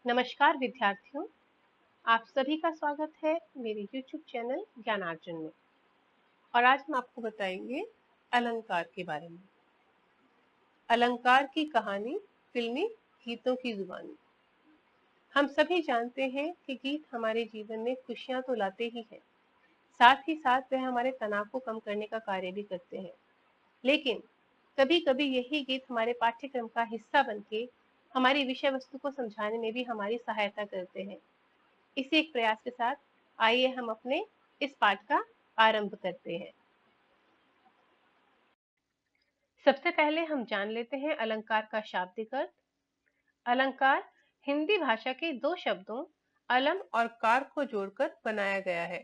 नमस्कार विद्यार्थियों, आप सभी का स्वागत है मेरे YouTube चैनल ज्ञानार्जन में। और आज हम आपको बताएंगे अलंकार के बारे में। अलंकार की कहानी फिल्मी गीतों की जुबानी। हम सभी जानते हैं कि गीत हमारे जीवन में खुशियां तो लाते ही हैं, साथ ही साथ वह हमारे तनाव को कम करने का कार्य भी करते हैं। लेकिन कभी कभी यही गीत हमारे पाठ्यक्रम का हिस्सा बनके हमारी विषय वस्तु को समझाने में भी हमारी सहायता करते हैं। इसी एक प्रयास के साथ आइए हम अपने इस पाठ का आरंभ करते हैं। सबसे पहले हम जान लेते हैं अलंकार का शाब्दिक अर्थ। अलंकार हिंदी भाषा के दो शब्दों अलम और कार को जोड़कर बनाया गया है,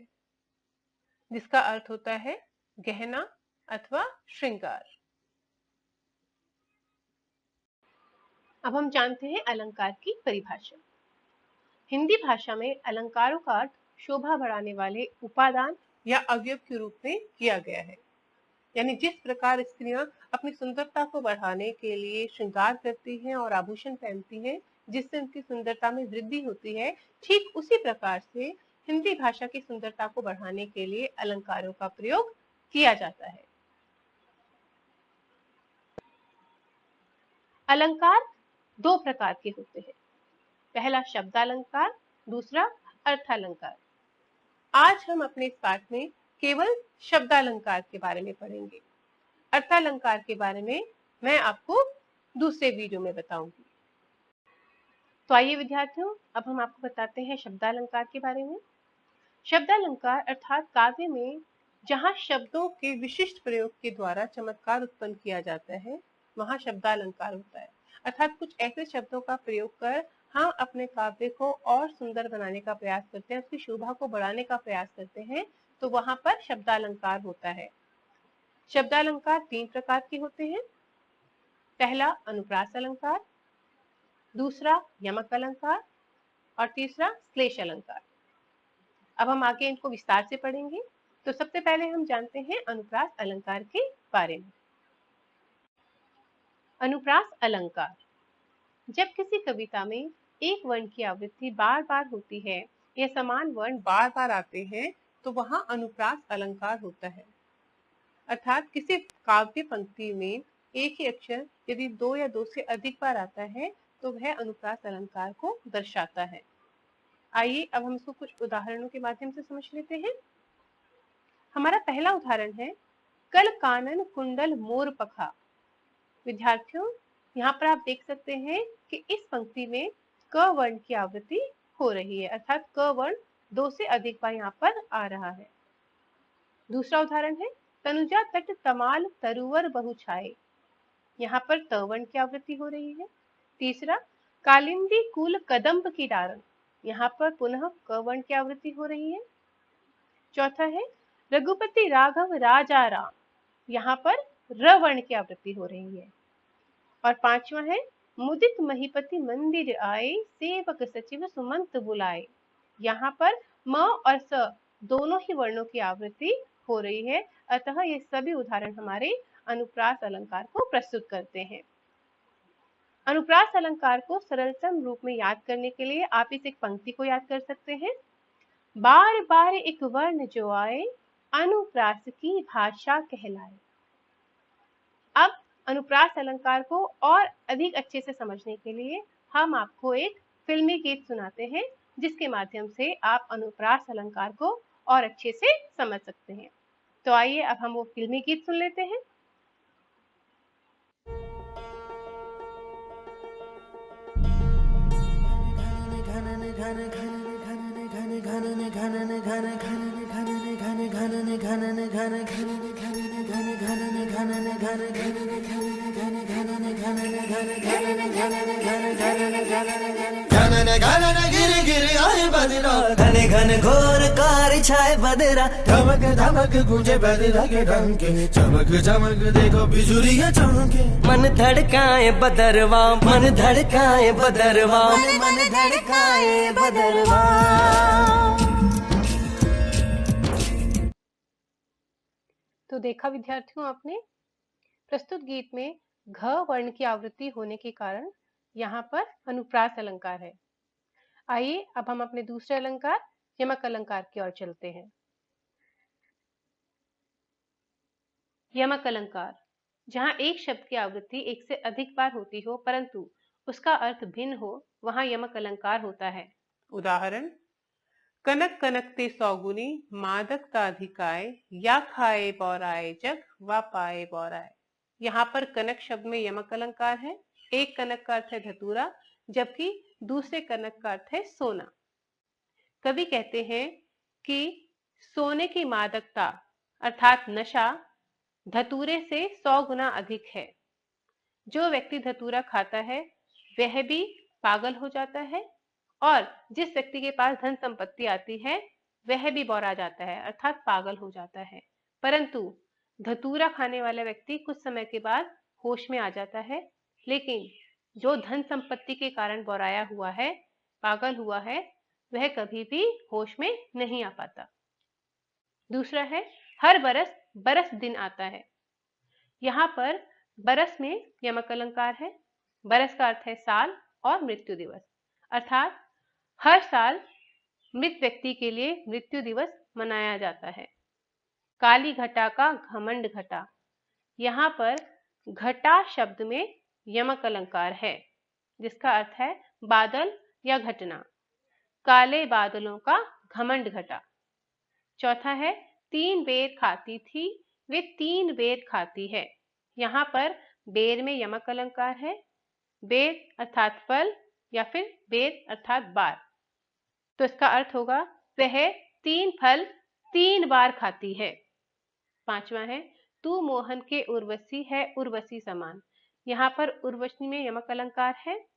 जिसका अर्थ होता है गहना अथवा श्रृंगार। अब हम जानते हैं अलंकार की परिभाषा। हिंदी भाषा में अलंकारों का अर्थ शोभा बढ़ाने वाले उपादान या अवयव के रूप में किया गया है। यानी जिस प्रकार स्त्रियां अपनी सुंदरता को बढ़ाने के लिए श्रृंगार करती हैं और आभूषण पहनती हैं, जिससे उनकी सुंदरता में वृद्धि होती है, ठीक उसी प्रकार से हिंदी भाषा की सुंदरता को बढ़ाने के लिए अलंकारों का प्रयोग किया जाता है। अलंकार दो प्रकार के होते हैं, पहला शब्दालंकार, दूसरा अर्थालंकार। आज हम अपने इस पाठ में केवल शब्दालंकार के बारे में पढ़ेंगे। अर्थालंकार के बारे में मैं आपको दूसरे वीडियो में बताऊंगी। तो आइए विद्यार्थियों, अब हम आपको बताते हैं शब्दालंकार के बारे में। शब्दालंकार अर्थात काव्य में जहां शब्दों के विशिष्ट प्रयोग के द्वारा चमत्कार उत्पन्न किया जाता है, वहां शब्दालंकार होता है। अर्थात कुछ ऐसे शब्दों का प्रयोग कर हम अपने काव्य को और सुंदर बनाने का प्रयास करते हैं, उसकी शोभा को बढ़ाने का प्रयास करते हैं, तो वहां पर शब्दालंकार होता है। शब्दालंकार तीन प्रकार के होते हैं। पहला अनुप्रास अलंकार, दूसरा यमक अलंकार और तीसरा श्लेष अलंकार। अब हम आगे इनको विस्तार से पढ़ेंगे। तो सबसे पहले हम जानते हैं अनुप्रास अलंकार के बारे में। अनुप्रास अलंकार, जब किसी कविता में एक वर्ण की आवृत्ति बार बार होती है या समान वर्ण बार बार आते हैं, तो वहां अनुप्रास अलंकार होता है। अर्थात किसी काव्य पंक्ति में एक ही अक्षर यदि दो या दो से अधिक बार आता है, तो वह अनुप्रास अलंकार को दर्शाता है। आइए अब हम इसको कुछ उदाहरणों के माध्यम से समझ लेते हैं। हमारा पहला उदाहरण है कल कानन कुंडल मोर पखा। विद्यार्थियों, यहाँ पर आप देख सकते हैं कि इस पंक्ति में क वर्ण की आवृत्ति हो रही है, अर्थात क वर्ण दो से अधिक बार यहाँ पर आ रहा है। दूसरा उदाहरण है तनुजा तट तमाल तरुवर बहु छाए। यहाँ पर त वर्ण की आवृत्ति हो रही है। तीसरा कालिंदी कुल कदम्ब की डारन, यहाँ पर पुनः क वर्ण की आवृत्ति हो रही है। चौथा है रघुपति राघव राजा राम, यहाँ पर र वर्ण की आवृत्ति हो रही है। और पांचवा है मुदित महीपति मंदिर आए सेवक सचिव सुमंत बुलाए, यहाँ पर म और स दोनों ही वर्णों की आवृत्ति हो रही है। अतः ये सभी उदाहरण हमारे अनुप्रास अलंकार को प्रस्तुत करते हैं। अनुप्रास अलंकार को सरलतम रूप में याद करने के लिए आप इस एक पंक्ति को याद कर सकते हैं। बार बार एक वर्ण जो आए अनुप्रास की भाषा कहलाए। अब अनुप्रास अलंकार को और अधिक अच्छे से समझने के लिए हम आपको एक फिल्मी गीत सुनाते हैं, जिसके माध्यम से आप अनुप्रास अलंकार को और अच्छे से समझ सकते हैं। तो आइए अब हम वो फिल्मी गीत सुन लेते हैं। घन घन गिर गिर आए बदरा, घन घन घोर कार छाए बदरा, धमक धमक गूंजे बदरा के डंके, चमक चमक देखो बिजुलियां चमके। मन धड़काए बदरवा, मन धड़काए बदरवा, मन धड़काए बदरवा। तो देखा विद्यार्थियों, आपने प्रस्तुत गीत में घ वर्ण की आवृत्ति होने के कारण यहाँ पर अनुप्रास अलंकार है। आइए अब हम अपने दूसरे अलंकार यमक अलंकार की ओर चलते हैं। यमक अलंकार, जहां एक शब्द की आवृत्ति एक से अधिक बार होती हो परंतु उसका अर्थ भिन्न हो, वहां यमक अलंकार होता है। उदाहरण, कनक कनकते सौगुनी, मादकता अधिकाय, या खाए बौराए जग व पाए बौराए। यहाँ पर कनक शब्द में यमक अलंकार है। एक कनक का अर्थ है धतूरा, जबकि दूसरे कनक का अर्थ है सोना। कवि कहते हैं कि सोने की मादकता अर्थात नशा धतूरे से 100 गुना अधिक है। जो व्यक्ति धतूरा खाता है वह भी पागल हो जाता है, और जिस व्यक्ति के पास धन संपत्ति आती है वह भी बौरा जाता है अर्थात पागल हो जाता है। परंतु धतूरा खाने वाला व्यक्ति कुछ समय के बाद होश में आ जाता है, लेकिन जो धन संपत्ति के कारण बौराया हुआ है, पागल हुआ है, वह कभी भी होश में नहीं आ पाता। दूसरा है हर बरस बरस दिन आता है। यहाँ पर बरस में यमक अलंकार है। बरस का अर्थ है साल और मृत्यु दिवस, अर्थात हर साल मृत व्यक्ति के लिए मृत्यु दिवस मनाया जाता है। काली घटा का घमंड घटा, यहाँ पर घटा शब्द में यमक अलंकार है, जिसका अर्थ है बादल या घटना। काले बादलों का घमंड घटा। चौथा है 3 बेर खाती थी, वे 3 बेर खाती है। यहाँ पर बेर में यमक अलंकार है। बेर अर्थात फल या फिर बेर अर्थात बार, तो इसका अर्थ होगा वह 3 फल 3 बार खाती है। पांचवा है तू मोहन के उर्वशी है उर्वशी समान। यहाँ पर उर्वशी में यमक अलंकार है।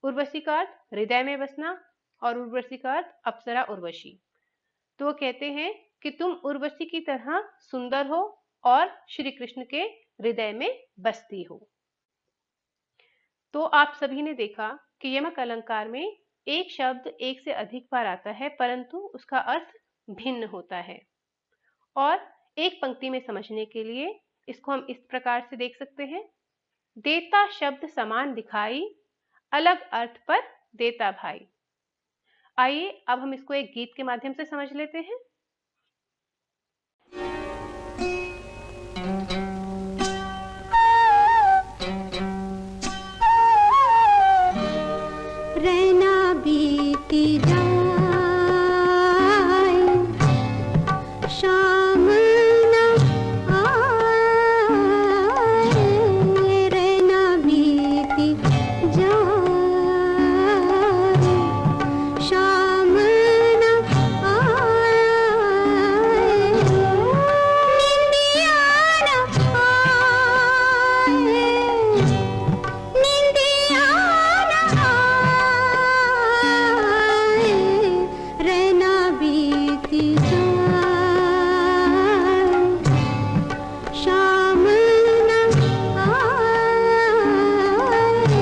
उर्वशी का अर्थ हृदय में बसना और उर्वशी का अर्थ अप्सरा उर्वशी। तो वो कहते हैं कि तुम उर्वशी की तरह सुंदर हो और श्री कृष्ण के हृदय में बसती हो। तो आप सभी ने देखा कि यमक अलंकार में एक शब्द एक से अधिक बार आता है परंतु उसका अर्थ भिन्न होता है। और एक पंक्ति में समझने के लिए इसको हम इस प्रकार से देख सकते हैं। देता शब्द समान दिखाई, अलग अर्थ पर देता भाई। आइए अब हम इसको एक गीत के माध्यम से समझ लेते हैं। रहना बीती जाए, शाम न आए, रहना बीती जाए, शाम न आए, निंदिया न आए, निंदिया न आए, रहना बीती जाए, शाम न आए,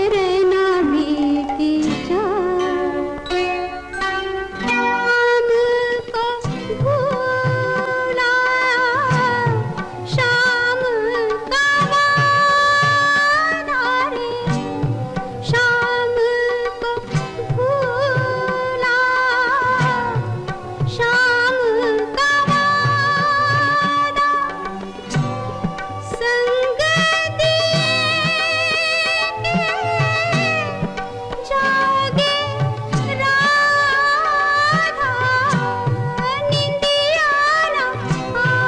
रहना बीती जाए। शाम को भूला, शाम का वादा रे, शाम को भूला, शाम का वादा, संग दिए जागे राधा, निंदिया न आए,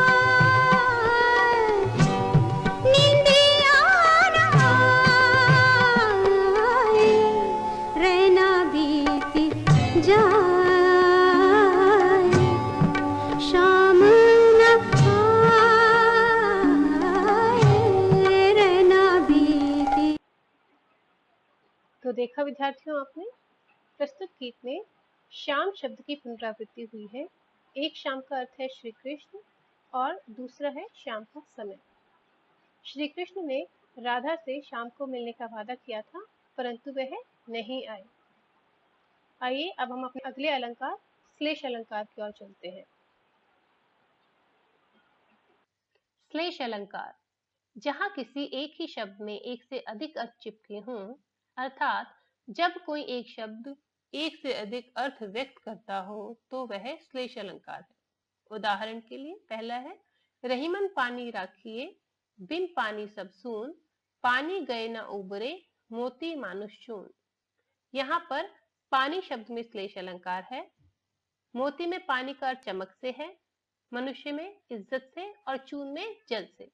निंदिया न आए, रहना बीती जाए, शाम न आए, रहना बीती। तो देखा विद्यार्थियों आपने, प्रस्तुत गीत में श्याम शब्द की पुनरावृत्ति हुई है। एक शाम का अर्थ है श्री कृष्ण और दूसरा है शाम का समय। श्री कृष्ण ने राधा से शाम को मिलने का वादा किया था परंतु वह नहीं आए। आइए अब हम अपने अगले अलंकार श्लेष अलंकार की ओर चलते हैं। श्लेष अलंकार, जहां किसी एक ही शब्द में एक से अधिक अर्थ चिपके हों, अर्थात जब कोई एक शब्द एक से अधिक अर्थ व्यक्त करता हो तो वह श्लेष अलंकार है। उदाहरण के लिए पहला है, रहीमन पानी राखिए, बिन पानी सब सून, पानी गए न उबरे, मोती मानुष चून। यहाँ पर पानी शब्द में श्लेष अलंकार है। मोती में पानी का अर्थ चमक से है, मनुष्य में इज्जत से और चून में जल से।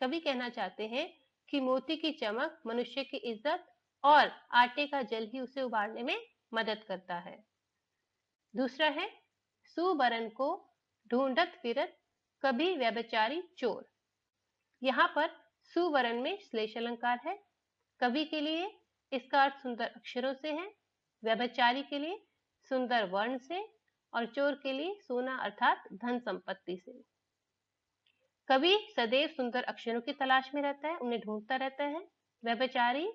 कवि कहना चाहते हैं कि मोती की चमक मनुष्य की इज्जत और आटे का जल ही उसे उबारने में मदद करता है। दूसरा है, सुबरन को ढूंढत फिरत, कभी व्यभिचारी चोर। यहाँ पर सुवर्ण में श्लेष अलंकार है। कवि के लिए इसका अर्थ सुंदर अक्षरों से है, व्यभिचारी के लिए सुंदर वर्ण से और चोर के लिए सोना अर्थात धन संपत्ति से। कवि सदैव सुंदर अक्षरों की तलाश में रहता है, उन्हें ढूंढता रहता है। व्यभिचारी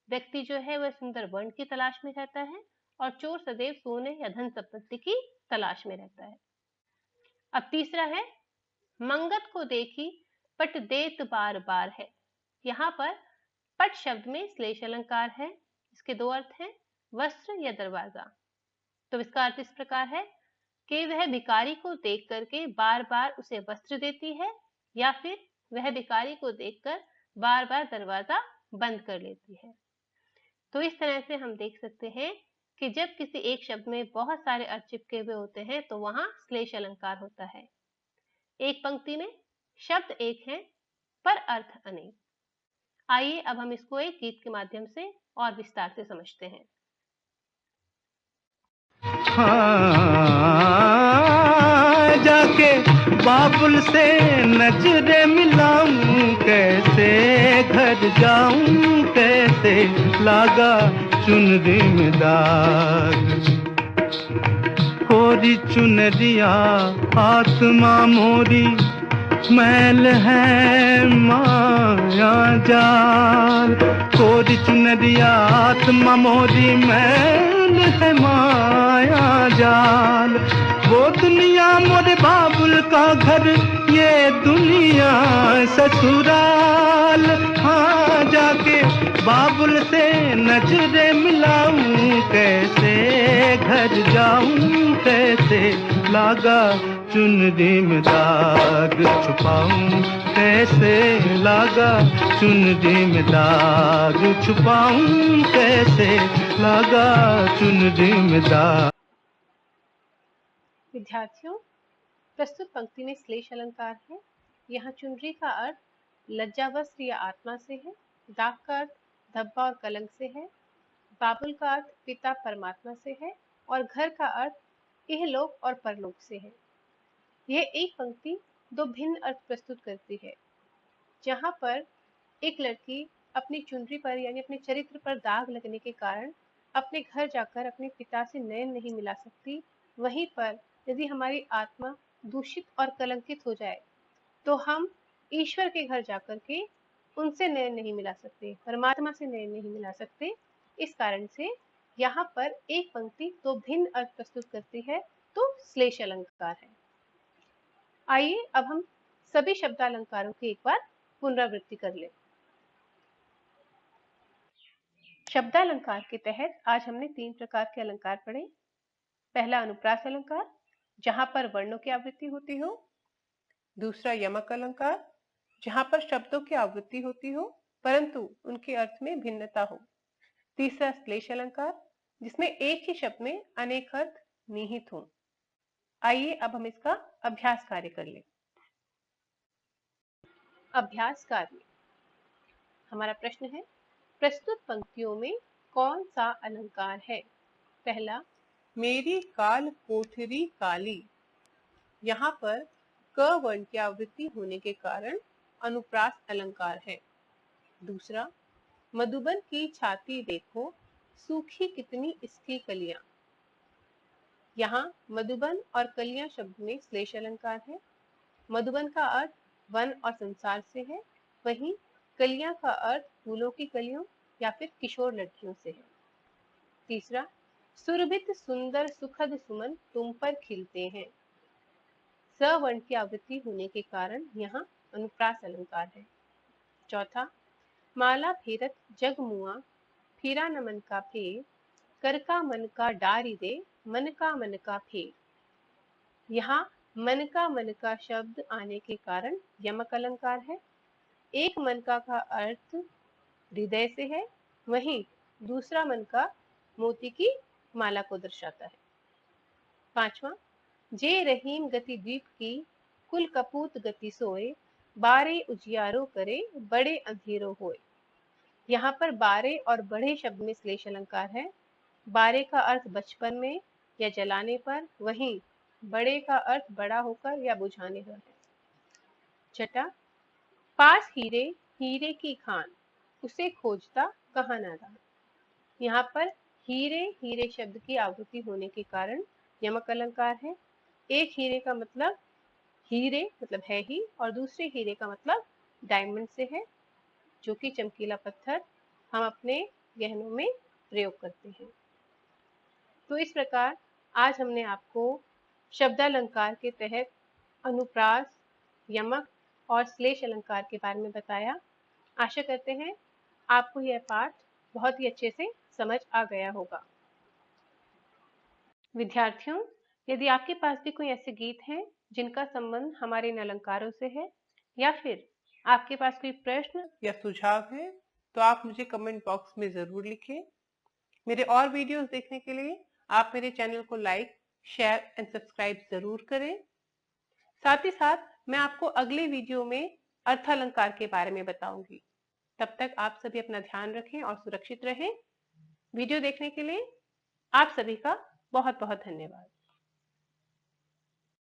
व्यक्ति जो है वह सुंदर वर्ण की तलाश में रहता है और चोर सदैव सोने या धन संपत्ति की तलाश में रहता है। अब तीसरा है, मंगत को देखी पट देत बार बार है। यहाँ पर पट शब्द में श्लेष अलंकार है। इसके दो अर्थ हैं, वस्त्र या दरवाजा। तो इसका अर्थ इस प्रकार है कि वह भिखारी को देख करके बार बार उसे वस्त्र देती है या फिर वह भिखारी को देखकर बार बार दरवाजा बंद कर लेती है। तो इस तरह से हम देख सकते हैं कि जब किसी एक शब्द में बहुत सारे अर्थ चिपके हुए होते हैं तो वहां श्लेष अलंकार होता है। एक पंक्ति में शब्द एक है पर अर्थ अनेक। आइए अब हम इसको एक गीत के माध्यम से और विस्तार से समझते हैं। हाँ, जाके बाबुल से नजरे मिलाऊं, कैसे घर जाऊं, कैसे लागा चुनरी में दाग। कोरी चुनरिया आत्मा मोरी, मैल है माया जाल। कोरी चुनरिया आत्मा मोरी, मैल है माया जाल। वो दुनिया मोरे बाबुल का घर, ये दुनिया ससुराल। हाँ, जाके बाबुल से नजरे मिलाऊं, कैसे घर जाऊं, कैसे लागा चुनरी में दाग छुपाऊं, कैसे लागा चुनरी में दाग छुपाऊं, कैसे लागा चुनरी में दाग। विद्यार्थियों, प्रस्तुत पंक्ति में श्लेष अलंकार है। यहाँ चुनरी का अर्थ लज्जावस्त्र या आत्मा से है, दाग का अर्थ धब्बा और कलंक से है, बाबुल का अर्थ पिता परमात्मा से है और घर का अर्थ इहलोक और परलोक से है। यह एक पंक्ति दो भिन्न अर्थ प्रस्तुत करती है। जहाँ पर एक लड़की अपनी चुनरी पर यानी अपने चरित्र पर दाग लगने के कारण अपने घर जाकर अपने पिता से नयन नहीं मिला सकती, वहीं पर यदि हमारी आत्मा दूषित और कलंकित हो जाए तो हम ईश्वर के घर जाकर के उनसे नयन नहीं मिला सकते, परमात्मा से नयन नहीं मिला सकते। इस कारण से यहाँ पर एक पंक्ति दो भिन्न अर्थ प्रस्तुत करती है, तो श्लेष अलंकार है। आइए अब हम सभी शब्दालंकारों की एक बार पुनरावृत्ति कर लें। शब्दालंकार के तहत आज हमने 3 प्रकार के अलंकार पढ़े। पहला अनुप्रास अलंकार, जहां पर वर्णों की आवृत्ति होती हो। दूसरा यमक अलंकार, जहां पर शब्दों की आवृत्ति होती हो परंतु उनके अर्थ में भिन्नता हो। तीसरा श्लेष अलंकार, जिसमें एक ही शब्द में अनेक अर्थ निहित हों। आइए अब हम इसका अभ्यास कार्य कर लें। अभ्यास कार्य, हमारा प्रश्न है, प्रस्तुत पंक्तियों में कौन सा अलंकार है? पहला, मेरी काल कोठरी काली। यहाँ पर क वर्ण की आवृत्ति होने के कारण अनुप्रास अलंकार है। दूसरा, मधुबन की छाती देखो, सूखी कितनी इसकी कलियां। यहाँ मधुबन और कलियां शब्द में श्लेष अलंकार है। मधुबन का अर्थ वन और संसार से है, वहीं कलियां का अर्थ फूलों की कलियों या फिर किशोर लड़कियों से है। तीसरा, सुरभित सुंदर सुखद सुमन तुम पर खिलते हैं। स वर्ण की आवृत्ति होने के कारण यहाँ अनुप्रास अलंकार है। चौथा, माला फेरत जग मुआ, फिरा नमन का फेर, कर का मन का डारी दे, मन का फेर। यहाँ मन का शब्द आने के कारण यमक अलंकार है। एक मन का अर्थ हृदय से है, वहीं दूसरा मन का मोती की माला को दर्शाता है। पांचवा, जे रहीम गति द्वीप की, कुल कपूत गति सोए, बारे उजियारो करे, बड़े अंधेरो होए। यहाँ पर बारे और बड़े शब्द में श्लेष अलंकार है। बारे का अर्थ बचपन में या जलाने पर, वहीं बड़े का अर्थ बड़ा होकर या बुझाने पर है। छठा, पास हीरे, हीरे की खान, उसे खोजता कहाँ नादान। यहाँ पर हीरे, हीरे शब्द की आवृत्ति होने के कारण यमक अलंकार है। एक हीरे का मतलब हीरे मतलब है ही, और दूसरे हीरे का मतलब डायमंड से है, जो कि चमकीला पत्थर हम अपने गहनों में प्रयोग करते हैं। तो इस प्रकार आज हमने आपको शब्दालंकार के तहत अनुप्रास, यमक और श्लेष अलंकार के बारे में बताया। आशा करते हैं आपको यह पाठ बहुत ही अच्छे से समझ आ गया होगा। विद्यार्थियों, यदि आपके पास भी कोई ऐसे गीत हैं जिनका संबंध हमारे इन अलंकारों से है, या फिर आपके पास कोई प्रश्न या सुझाव है, तो आप मुझे कमेंट बॉक्स में जरूर लिखें। मेरे और वीडियोस देखने के लिए आप मेरे चैनल को लाइक, शेयर एंड सब्सक्राइब जरूर करें। साथ ही साथ मैं आपको अगले वीडियो में अर्थालंकार के बारे में बताऊंगी। तब तक आप सभी अपना ध्यान रखें और सुरक्षित रहें। वीडियो देखने के लिए आप सभी का बहुत बहुत धन्यवाद।